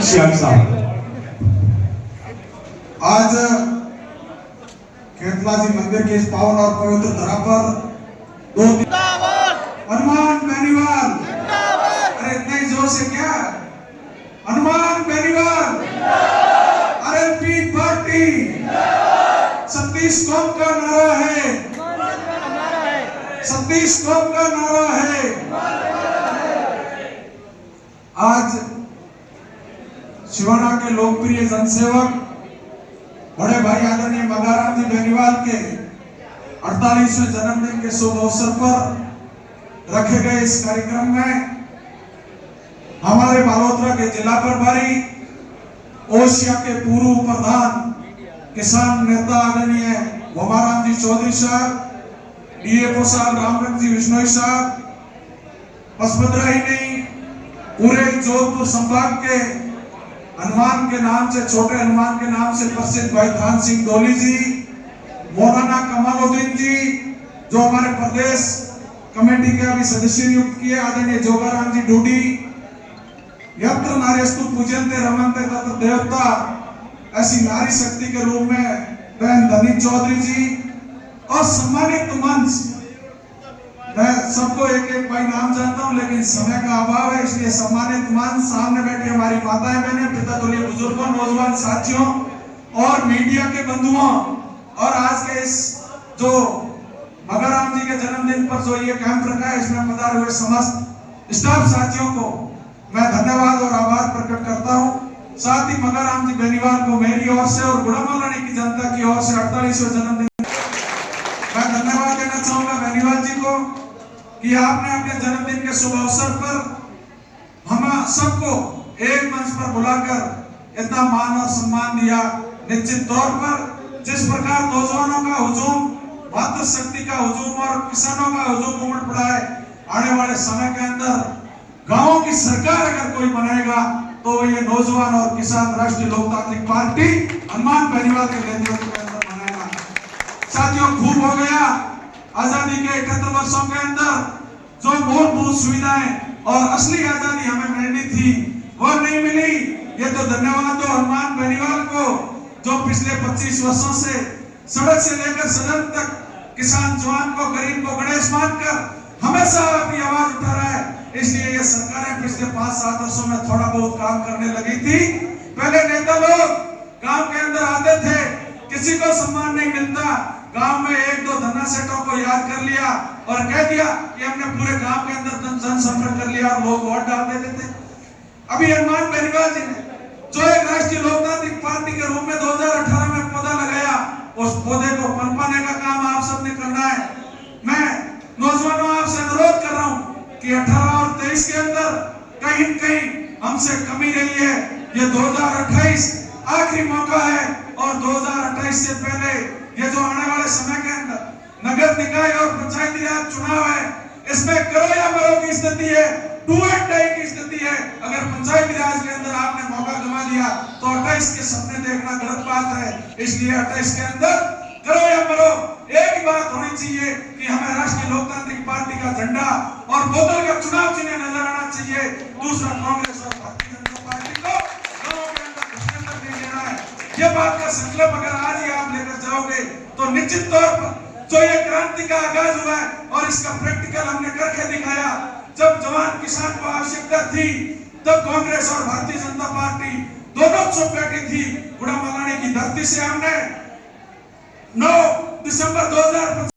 शियाक साहब। आज खेतलाजी मंदिर के इस पावन और पवित्र धरा पर दो हनुमान बेनीवाल, अरे इतने जोर से क्या, हनुमान बेनीवाल, अरे पी पार्टी, सतीश कौम का नारा है, सतीश कौम का नारा है। आज शिवाना के लोकप्रिय जनसेवक बड़े भाई आदरणीय मगाराम जी बेनीवाल के 48वें जन्मदिन के शुभ अवसर पर रखे गए इस कार्यक्रम में हमारे बालोतरा के जिला प्रभारी, ओशिया के पूर्व प्रधान, किसान नेता आदरणीय भोमाराम जी चौधरी साहब, डीएफओ साहब रामरंग जी विश्नोई साहब, बसपतरा ही नहीं पूरे जोधपुर संभाग के हनुमान के नाम से, छोटे हनुमान के नाम से प्रसिद्ध भाई थान सिंह डोली जी, मौलाना कमालुद्दीन जी जो हमारे प्रदेश कमेटी के अभी सदस्य नियुक्त किए, आदरणीय जोगाराम जी डूडी, यत्र नार्यस्तु पूजन्ते रमन्ते तत्र देवता, ऐसी नारी शक्ति के रूप में बहन धनी चौधरी जी और सम्मानित मंच, मैं सबको एक एक भाई नाम जानता हूं लेकिन समय का अभाव है, इसलिए सम्मानित मंच, सामने बैठी हमारी माताएं बहनें, पिता तुल्य बुजुर्गों, नौजवान साथियों और मीडिया के बंधुओं, और आज के इस जो मगाराम जी के जन्मदिन पर जो ये कैंप रखा है इसमें पधारे हुए समस्त स्टाफ साथियों को मैं धन्यवाद और आभार प्रकट करता हूं। साथ ही मगाराम जी बेनीवाल को मेरी ओर से और गुड़ामलानी की जनता की ओर से 48वें जन्मदिन मैं धन्यवाद देना चाहूंगा बेनीवाल जी को कि आपने अपने जन्मदिन के शुभ अवसर पर हम सबको एक मंच पर बुलाकर इतना मान और सम्मान दिया। निश्चित तौर पर जिस प्रकार नौजवानों का हुजूम, मातृशक्ति का हुजूम और किसानों का हुजूम उमड़ पड़ा है, आने वाले समय के अंदर गांवों की सरकार अगर कोई बनाएगा तो ये नौजवान और किसान राष्ट्रीय लोकतांत्रिक पार्टी हनुमान बेनीवाल के नेतृत्व के अंदर बनाएगा। साथियों, खूब हो गया, आजादी के 71 वर्षों के अंदर जो मूलभूत सुविधाएं और असली आजादी हमें मिलनी थी वो नहीं मिली। ये तो धन्यवाद दो हनुमान बेनीवाल को जो पिछले 25 वर्षों से सड़क से लेकर सदन तक किसान जवान को, गरीब को गणेश मानकर हमेशा अपनी आवाज उठा रहा है। इसलिए ये सरकारें पिछले 5-7 वर्षों में थोड़ा बहुत काम करने लगी थी। पहले नेता लोग गांव के अंदर आते थे, किसी को सम्मान नहीं मिलता, गांव में 1-2 धन्ना सेठों को याद कर लिया और कह दिया कि हमने पूरे गांव के अंदर जनसंपर्क कर लिया और लोग वोट डाल देते थे। अभी हनुमान बेनीवाल जी ने जो एक राष्ट्रीय लोकतांत्रिक पार्टी के रूप में 2018 में पौधा लगाया, उस पौधे को पनपाने का काम आप सबने करना है। मैं नौजवानों आपसे अनुरोध कर रहा हूं कि 18 और 23 के अंदर कहीं न कहीं हमसे कमी रही है। ये 2028 आखिरी मौका है और 2028 से पहले ये जो आने वाले समय के अंदर नगर निकाय और पंचायती राज चुनाव है, इसमें करो या मरो की स्थिति है, डू एंड डाई की स्थिति है। अगर पंचायती राज के अंदर आपने मौका गंवा दिया तो 28 के सपने देखना गलत बात है। इसलिए 28 के अंदर करो या मरो, एक ही बात होनी चाहिए कि हमें राष्ट्रीय लोकतांत्रिक पार्टी का झंडा और बोतल का चुनाव चिन्ह नजर आना चाहिए। दूसरा, कांग्रेस और भारतीय जनता पार्टी को गांवों के अंदर घुसने तक नहीं देना है। ये बात का संकल्प अगर आज ही आप लेकर जाओगे तो निश्चित तौर पर जो ये क्रांति का आगाज हुआ है और इसका प्रैक्टिकल हमने करके दिखाया। जब जवान किसान को आवश्यकता थी तब कांग्रेस और भारतीय जनता पार्टी दोनों चुप बैठी थी। गुड़ामलानी की धरती से हमने 9 दिसंबर 2025